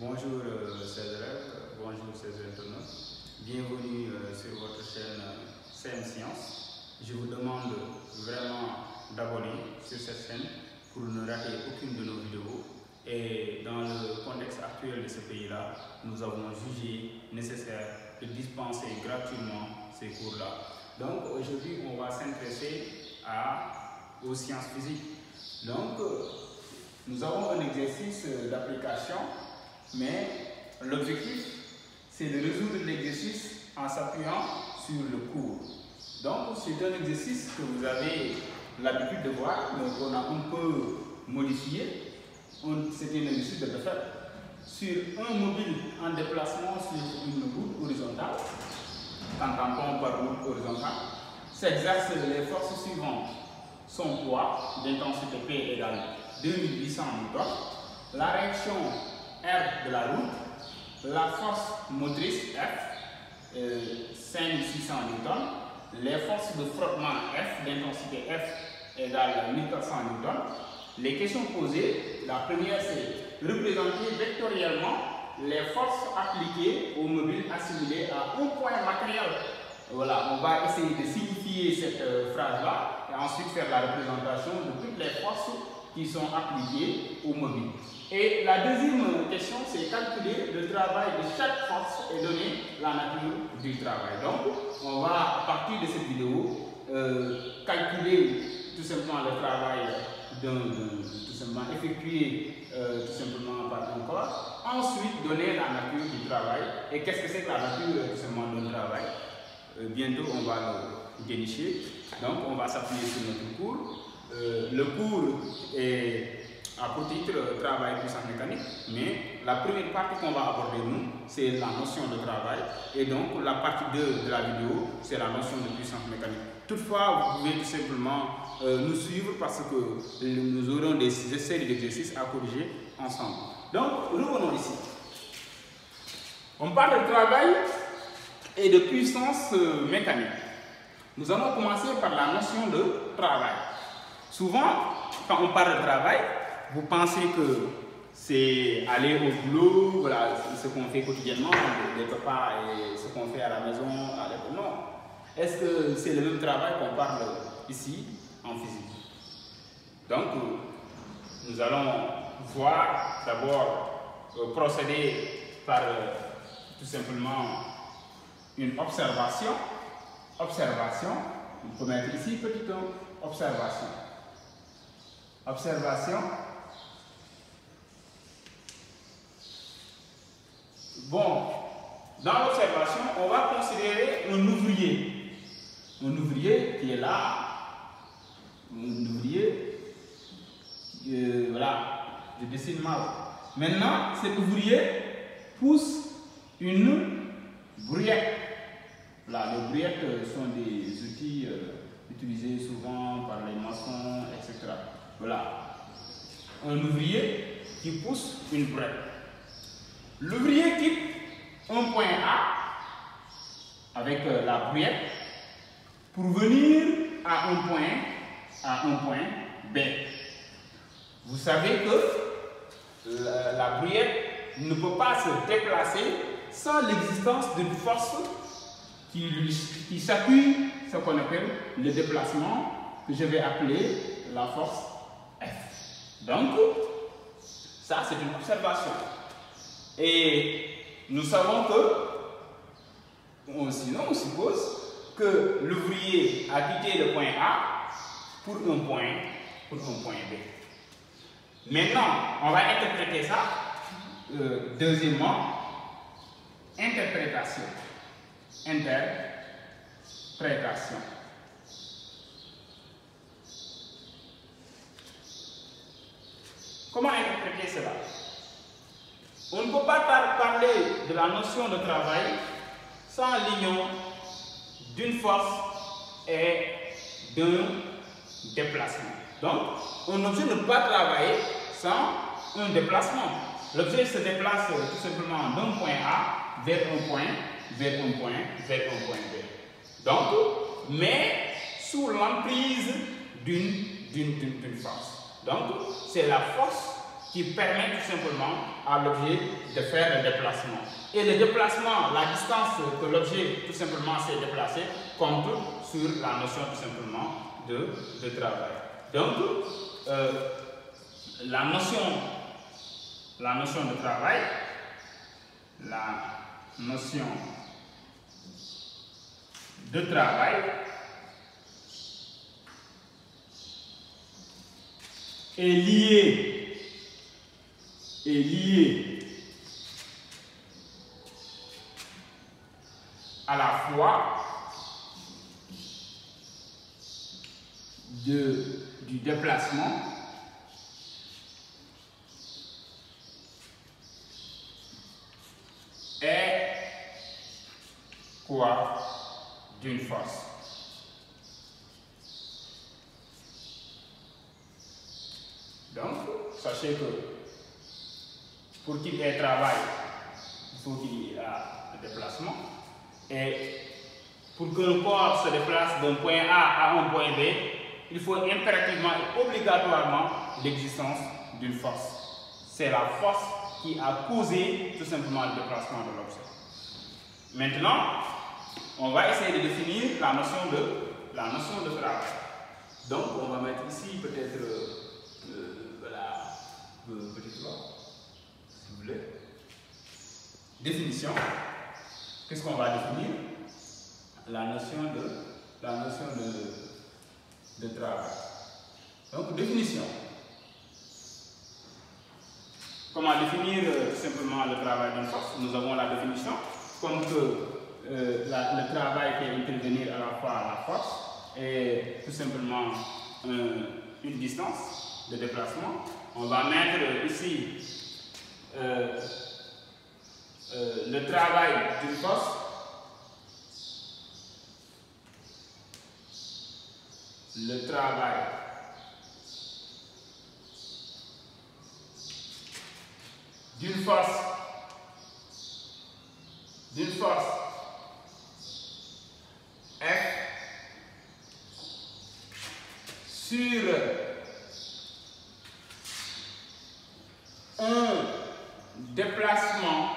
Bonjour chers élèves, bonjour chers internautes, bienvenue sur votre chaîne CM Sciences. Je vous demande vraiment d'abonner sur cette chaîne pour ne rater aucune de nos vidéos. Et dans le contexte actuel de ce pays-là, nous avons jugé nécessaire de dispenser gratuitement ces cours-là. Donc aujourd'hui, on va s'intéresser aux sciences physiques. Donc nous avons un exercice d'application, mais l'objectif c'est de résoudre l'exercice en s'appuyant sur le cours. Donc c'est un exercice que vous avez l'habitude de voir, mais qu'on a un peu modifié. C'est un exercice de faire sur un mobile en déplacement sur une route horizontale, qu'entend-on par route horizontale, s'exerce les forces suivantes. Son poids d'intensité P égale 2800 N, la réaction R de la route, la force motrice F, 5600 N, les forces de frottement F, d'intensité F égale 1400 N. Les questions posées, la première c'est représenter vectoriellement les forces appliquées au mobile assimilé à un point matériel. Voilà, on va essayer de signifier cette phrase-là et ensuite faire la représentation de toutes les forces qui sont appliquées au mobile. Et la deuxième question, c'est calculer le travail de chaque force et donner la nature du travail. Donc, on va, à partir de cette vidéo, calculer tout simplement le travail tout simplement effectué tout simplement par un corps. Ensuite, donner la nature du travail. Et qu'est-ce que c'est que la nature tout simplement du travail? Bientôt, on va le dénicher. Donc, on va s'appuyer sur notre cours. Le cours a pour titre travail puissance mécanique, mais la première partie qu'on va aborder nous, c'est la notion de travail, et donc la partie 2 de la vidéo, c'est la notion de puissance mécanique. Toutefois, vous pouvez tout simplement nous suivre parce que nous aurons des séries d'exercices à corriger ensemble. Donc, revenons ici. On parle de travail et de puissance mécanique. Nous allons commencer par la notion de travail. Souvent, quand on parle de travail, vous pensez que c'est aller au boulot, voilà, ce qu'on fait quotidiennement, des repas et ce qu'on fait à la maison, non. Est-ce que c'est le même travail qu'on parle ici en physique? Donc, nous allons voir d'abord procéder par tout simplement une observation. Observation, on peut mettre ici petit 1, observation. Observation. Bon, dans l'observation, on va considérer un ouvrier. Un ouvrier qui est là. Un ouvrier. Voilà, je dessine mal. Maintenant, cet ouvrier pousse une brouillette. Voilà, les brouillettes sont des outils utilisés souvent par les maçons, etc. Voilà, un ouvrier qui pousse une brouillette. L'ouvrier quitte un point A avec la brouillette pour venir à un point B. Vous savez que la brouillette ne peut pas se déplacer sans l'existence d'une force qui s'appuie sur ce qu'on appelle le déplacement, que je vais appeler la force F. Donc, ça c'est une observation. Et nous savons que, sinon on suppose que l'ouvrier a quitté le point A pour un point B. Maintenant, on va interpréter ça. Deuxièmement, interprétation. Interprétation. Comment interpréter cela? On ne peut pas parler de la notion de travail sans l'union d'une force et d'un déplacement. Donc, un objet ne peut pas travailler sans un déplacement. L'objet se déplace tout simplement d'un point A vers un point B. Donc, mais sous l'emprise d'une force. Donc, c'est la force qui permet tout simplement à l'objet de faire le déplacement. Et le déplacement, la distance que l'objet tout simplement s'est déplacé, compte sur la notion tout simplement de travail. Donc, la notion de travail, est liée à la fois du déplacement et quoi? D'une force. Donc, sachez que pour qu'il y ait travail, il faut qu'il y ait un déplacement. Et pour que le corps se déplace d'un point A à un point B, il faut impérativement et obligatoirement l'existence d'une force. C'est la force qui a causé tout simplement le déplacement de l'objet. Maintenant, on va essayer de définir la notion de travail. Donc, on va mettre ici peut-être petit doigt, si vous voulez. Définition. Qu'est-ce qu'on va définir? La notion de travail. Donc, définition. Comment définir tout simplement le travail d'une force? Nous avons la définition comme que le travail fait intervenir à la fois la force et tout simplement une distance de déplacement. On va mettre ici le travail d'une force. Le travail d'une force F sur un déplacement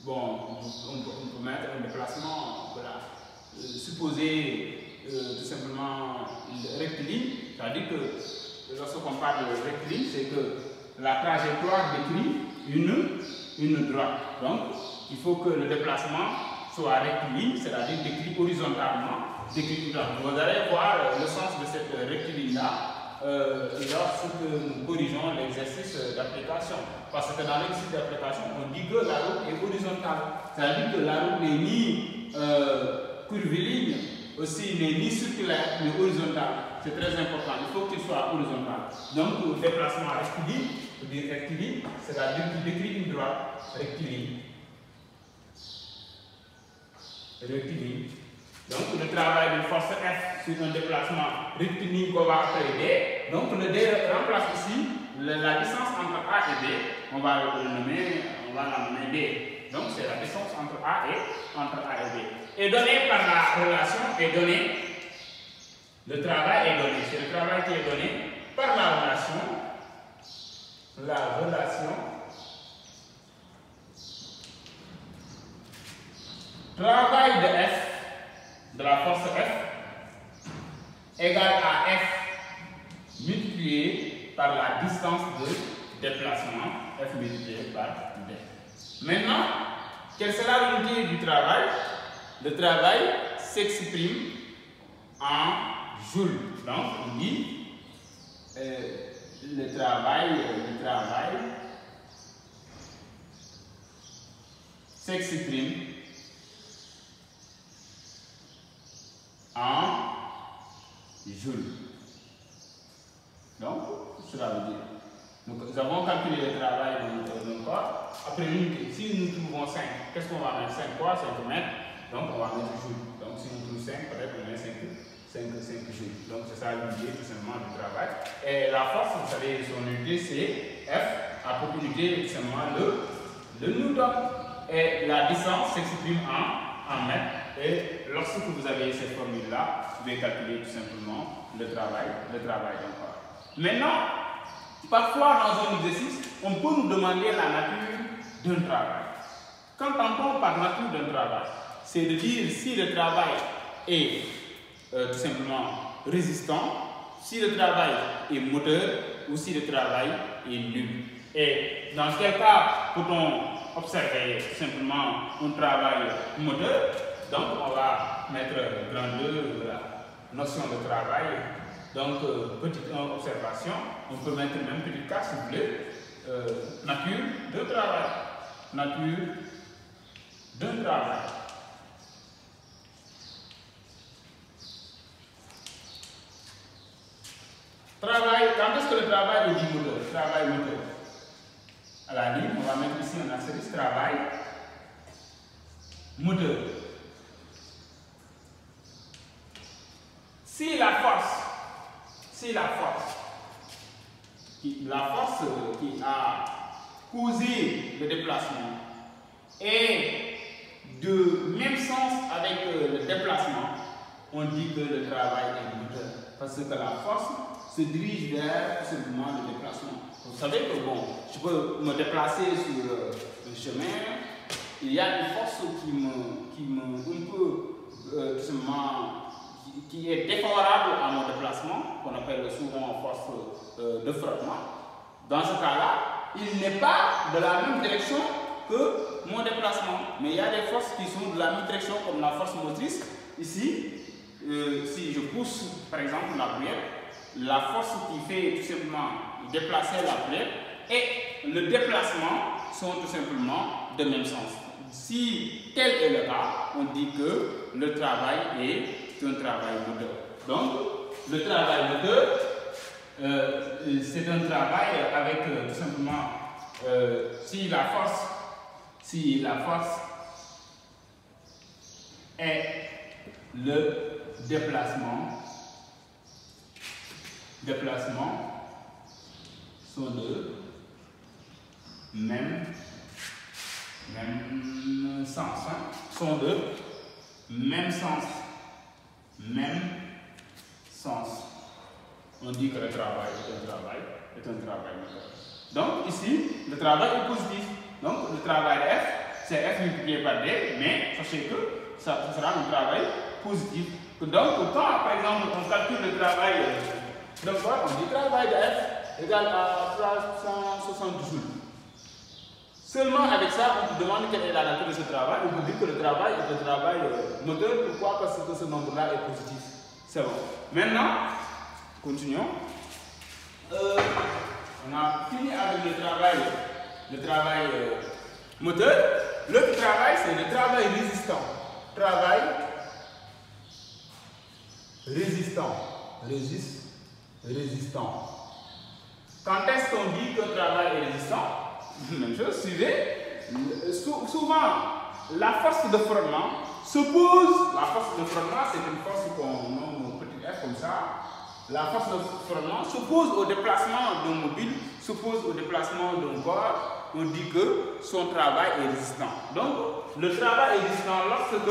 bon, on peut mettre un déplacement, voilà, supposé tout simplement rectiligne, c'est-à-dire que lorsqu'on parle de rectiligne, c'est que la trajectoire décrit une droite. Donc, il faut que le déplacement soit rectiligne, c'est-à-dire décrit horizontalement. Vous allez voir le sens de cette rectiligne-là lorsque nous corrigeons l'exercice d'application. Parce que dans l'exercice d'application, on dit que la route est horizontale. C'est-à-dire que la route n'est ni curviligne, aussi n'est ni circulaire, mais horizontale. C'est très important. Il faut qu'il soit horizontal. Donc, le déplacement rectiligne, c'est-à-dire qu'il décrit une droite rectiligne. Donc, le travail d'une force F sur un déplacement rectiligne qu'on va appeler D. Donc, le D remplace ici la distance entre A et B. On va la nommer D. Donc, c'est la distance entre A et B. Et donnée par la relation est donnée. Le travail est donné. C'est le travail qui est donné par la relation. Travail de F, de la force F, égale à F multiplié par la distance de déplacement, F multiplié par D. Maintenant, quelle sera l'unité du travail? Le travail s'exprime en joules. Donc, on dit le travail s'exprime en joules. Donc, cela veut dire, nous avons calculé le travail d'un corps. Après l'unité, si nous trouvons 5, qu'est-ce qu'on va mettre? 5 quoi? 5 mètres. Donc, on va mettre joules. Donc, si nous trouvons 5, peut-être on met 5 joules. Donc, c'est ça l'unité tout simplement du travail. Et la force, vous savez, son unité, c'est F. À propos unité, tout simplement, le newton. Et la distance s'exprime en mètres. Et lorsque vous avez cette formule-là, vous pouvez calculer tout simplement le travail d'un corps. Maintenant, parfois dans un exercice, on peut nous demander la nature d'un travail. Qu'entend-on par nature d'un travail? C'est de dire si le travail est tout simplement résistant, si le travail est moteur ou si le travail est nul. Et dans quel cas peut-on observer tout simplement un travail moteur? Donc on va mettre grand 2 la notion de travail. Donc petite 1 observation, on peut mettre même petit 4 si vous voulez. Nature de travail. Nature d'un travail. Travail, quand est-ce que le travail est dit moteur? Travail moteur. À la ligne, on va mettre ici un astérisque travail moteur. Si la force qui a causé le déplacement est de même sens avec le déplacement, on dit que le travail est moteur. Parce que la force se dirige vers simplement le déplacement. Vous savez que bon, je peux me déplacer sur le chemin, il y a une force qui est défavorable à mon déplacement, qu'on appelle souvent force de frottement. Dans ce cas-là, il n'est pas de la même direction que mon déplacement. Mais il y a des forces qui sont de la même direction, comme la force motrice. Ici, si je pousse par exemple la pouliette, la force qui fait tout simplement déplacer la pouliette et le déplacement sont tout simplement de même sens. Si tel est le cas, on dit que le travail est un travail moteur. Donc, le travail moteur, c'est un travail avec tout simplement, si la force est le déplacement sont de même sens, sont de même sens, on dit que le travail est un travail moteur. Donc ici, le travail est positif. Donc le travail F, c'est F multiplié par D, mais sachez que ça sera un travail positif. Donc quand par exemple on calcule le travail de corps, on dit travail de F égale à 360 joules. Seulement avec ça, on vous demande quelle est la nature de ce travail. On vous dit que le travail est un travail moteur. Pourquoi? Parce que ce nombre-là est positif. C'est bon. Maintenant, continuons. On a fini avec le travail moteur. L'autre travail, c'est le travail résistant. Travail résistant. Quand est-ce qu'on dit qu'un travail est résistant? Même chose, suivez. Souvent, la force de frottement s'oppose. La force de frottement, c'est une force qu'on nomme petit f comme ça. La force de frottement s'oppose au déplacement d'un mobile, s'oppose au déplacement d'un corps. On dit que son travail est résistant. Donc, le travail est résistant lorsque,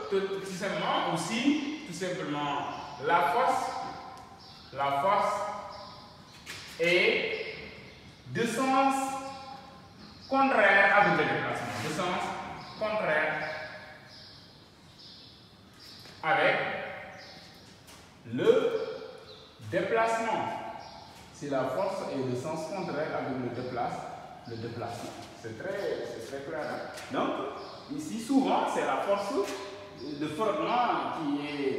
tout simplement, aussi, tout simplement, la force est de sens contraire avec le déplacement. De sens contraire avec le déplacement. Si la force est de sens contraire avec le déplacement. C'est très clair. Hein? Donc, ici, souvent, c'est la force de frottement qui est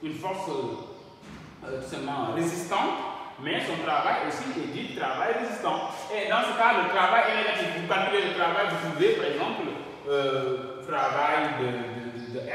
une force tout simplement résistante, mais son travail aussi est dit travail résistant. Et dans ce cas, le travail est négatif. Vous calculez le travail, vous pouvez, par exemple, travail de F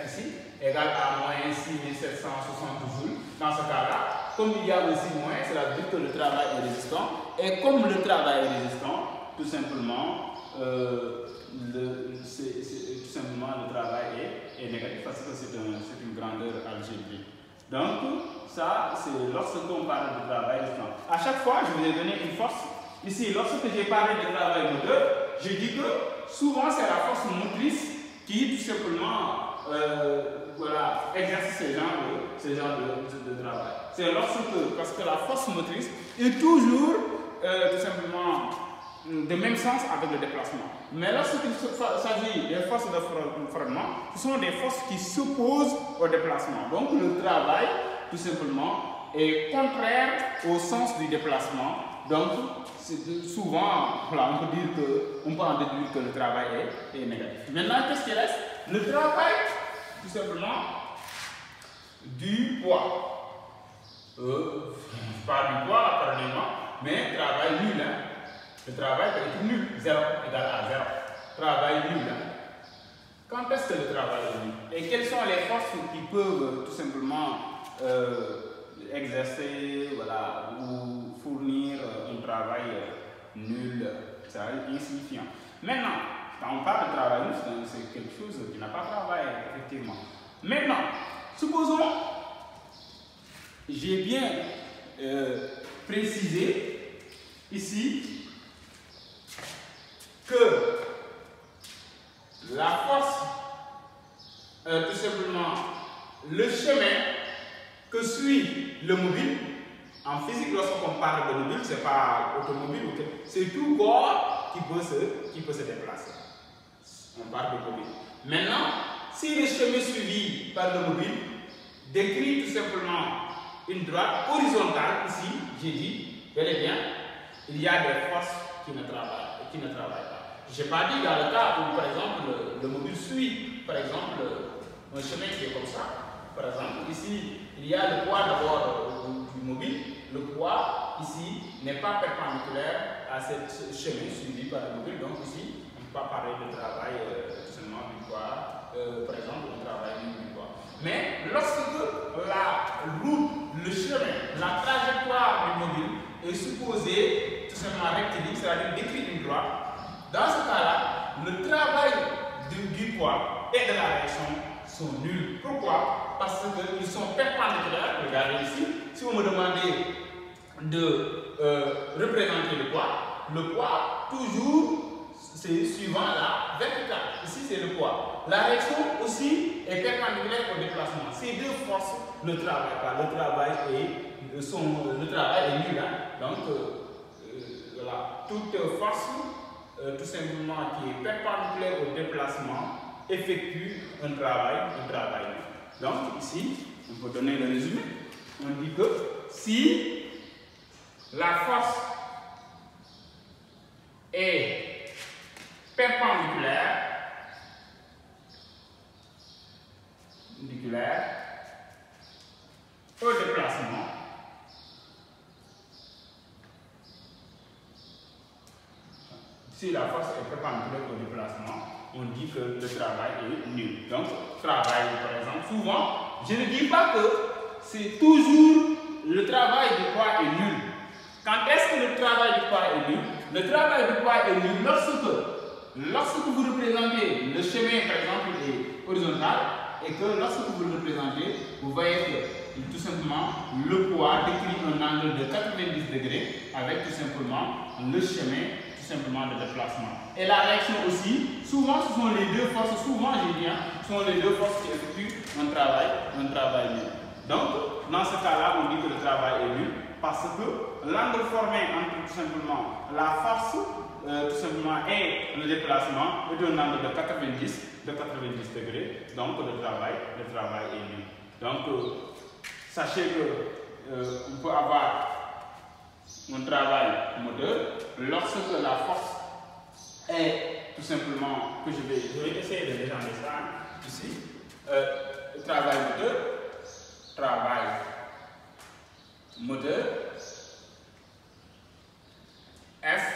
ici, égale à moins 6760 joules. Dans ce cas-là, comme il y a aussi moins, cela veut dire que le travail est résistant. Et comme le travail est résistant, tout simplement, le travail est négatif parce que c'est une grandeur algébrique. Donc, ça, c'est lorsqu'on parle de travail résistant. À chaque fois, je vous ai donné une force. Ici, lorsque j'ai parlé de travail moteur, je dis que souvent c'est la force motrice qui tout simplement voilà, exercent ce genre de travail. C'est lorsque, parce que la force motrice est toujours tout simplement de même sens avec le déplacement. Mais lorsqu'il s'agit des forces de frottement, ce sont des forces qui s'opposent au déplacement. Donc le travail, tout simplement, est contraire au sens du déplacement. Donc souvent, voilà, on peut en déduire que le travail est négatif. Maintenant, qu'est-ce qui reste? Le travail, tout simplement, du poids. Pas du poids, apparemment, mais travail nul. Hein. Le travail peut être nul, 0 égale à 0. Travail nul. Hein. Quand est-ce que le travail est nul? Et quelles sont les forces qui peuvent tout simplement exercer, voilà, ou fournir un travail nul, insignifiant? Maintenant, quand on parle de travail nul, c'est quelque chose qui n'a pas de travail, effectivement. Maintenant, supposons, j'ai bien précisé ici que la force, tout simplement, le chemin que suit le mobile, en physique, lorsqu'on parle de mobile, ce n'est pas automobile, c'est tout corps qui peut se déplacer. On parle de mobile. Maintenant, si le chemin suivi par le mobile décrit tout simplement une droite horizontale, ici, j'ai dit, bel et bien, il y a des forces qui ne travaillent pas. Je n'ai pas dit dans le cas où, par exemple, le mobile suit, par exemple, un chemin qui est comme ça. Par exemple, ici, il y a le poids d'abord du mobile. Le poids, ici, n'est pas perpendiculaire à ce chemin suivi par le mobile. Donc, ici, on ne peut pas parler de travail seulement du poids, par exemple, un travail du poids. Mais lorsque la route, le chemin, la trajectoire du mobile est supposée tout simplement rectiligne, c'est-à-dire décrire une droite, dans ce cas-là, le travail du poids et de la réaction sont nuls. Pourquoi? Parce qu'ils sont perpendiculaires. Regardez ici, si vous me demandez de représenter le poids, toujours, c'est suivant la verticale. Ici, c'est le poids. La réaction aussi est perpendiculaire au déplacement. Ces deux forces ne travaillent pas. Le travail est nul. Hein? Donc, voilà, toute force tout simplement qui est perpendiculaire au déplacement effectue un travail nul. Donc ici, on peut donner le résumé. On dit que si la force est perpendiculaire au déplacement, si la force est perpendiculaire au déplacement, on dit que le travail est nul. Donc, travail, par exemple, souvent, je ne dis pas que c'est toujours le travail du poids est nul. Quand est-ce que le travail du poids est nul? Le travail du poids est nul lorsque vous représentez le chemin, par exemple, est horizontal, et que lorsque vous le représentez, vous voyez que tout simplement le poids décrit un angle de 90 degrés avec tout simplement le chemin simplement de déplacement. Et la réaction aussi, souvent ce sont les deux forces, ce sont les deux forces qui effectuent un travail nul. Donc, dans ce cas-là, on dit que le travail est nul parce que l'angle formé entre tout simplement la force, tout simplement, et le déplacement est un angle de 90 degrés. Donc, le travail est nul. Donc, sachez que on peut avoir un travail moteur lorsque la force est tout simplement, que je vais essayer de légender ça ici, travail moteur, F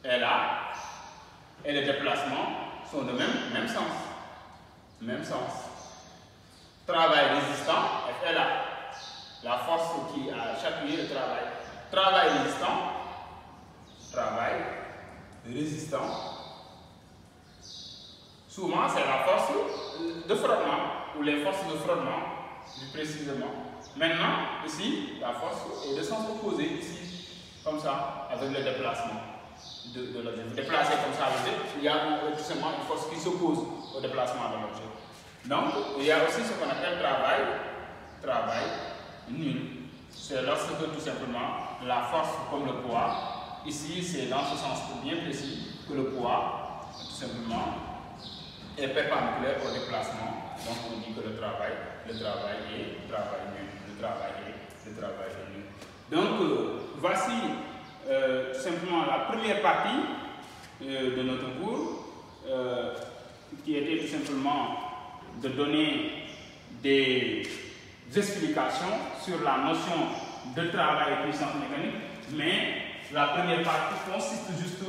est là, et les déplacements sont de même sens. Travail résistant, F est là. La force qui a appuyé le travail. Travail résistant. Souvent, c'est la force de frottement ou les forces de frottement, plus précisément. Maintenant, ici, la force est de sens opposé, ici, comme ça, avec le déplacement. de l'objet. Vous déplacez comme ça l'objet, il y a tout simplement une force qui s'oppose au déplacement de l'objet. Donc, il y a aussi ce qu'on appelle travail nul. C'est lorsque tout simplement la force comme le poids, ici c'est dans ce sens bien précis que le poids tout simplement est perpendiculaire au déplacement. Donc on dit que le travail est nul. Le travail est nul. Donc voici tout simplement la première partie de notre cours qui était tout simplement de donner des explications sur la notion de travail et puissance mécanique, mais la première partie consiste juste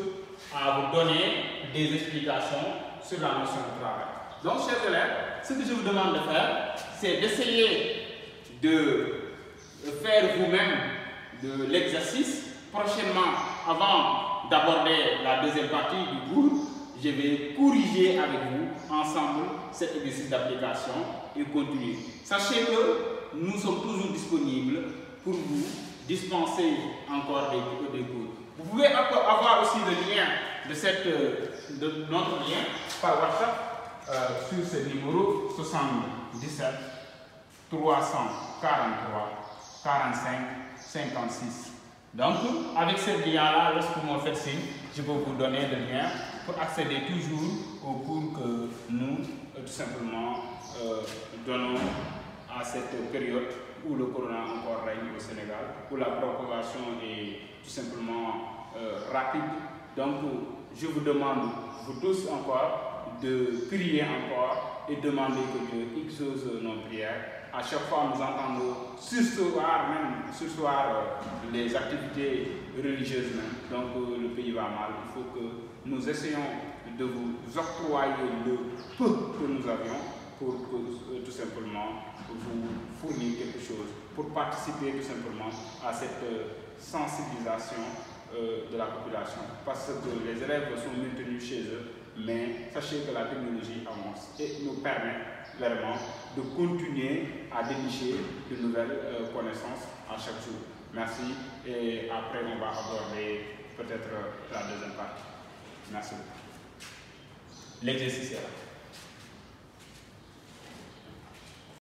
à vous donner des explications sur la notion de travail. Donc, chers élèves, ce que je vous demande de faire, c'est d'essayer de faire vous-même de l'exercice. Prochainement, avant d'aborder la deuxième partie du cours, je vais corriger avec vous ensemble cet exercice d'application et continuer. Sachez que nous sommes toujours disponibles pour vous dispenser encore des cours. Vous pouvez avoir aussi le lien de notre lien par WhatsApp sur ce numéro 77 343 45 56. Donc, avec ce lien-là, lorsque vous me faites signe, je peux vous donner le lien pour accéder toujours aux cours que nous, tout simplement, donnons à cette période où le corona encore règne au Sénégal, où la propagation est tout simplement rapide. Donc, je vous demande, vous tous encore, de prier encore et demander que Dieu exauce nos prières. À chaque fois, nous entendons sursoir les activités religieuses même. Donc, le pays va mal. Il faut que nous essayons de vous octroyer le peu que nous avions pour que, tout simplement, vous fournir quelque chose, pour participer tout simplement à cette sensibilisation de la population. Parce que les élèves sont maintenus chez eux, mais sachez que la technologie avance et nous permet vraiment de continuer à dénicher de nouvelles connaissances à chaque jour. Merci et après on va aborder peut-être la deuxième partie. Merci. L'exercice est là.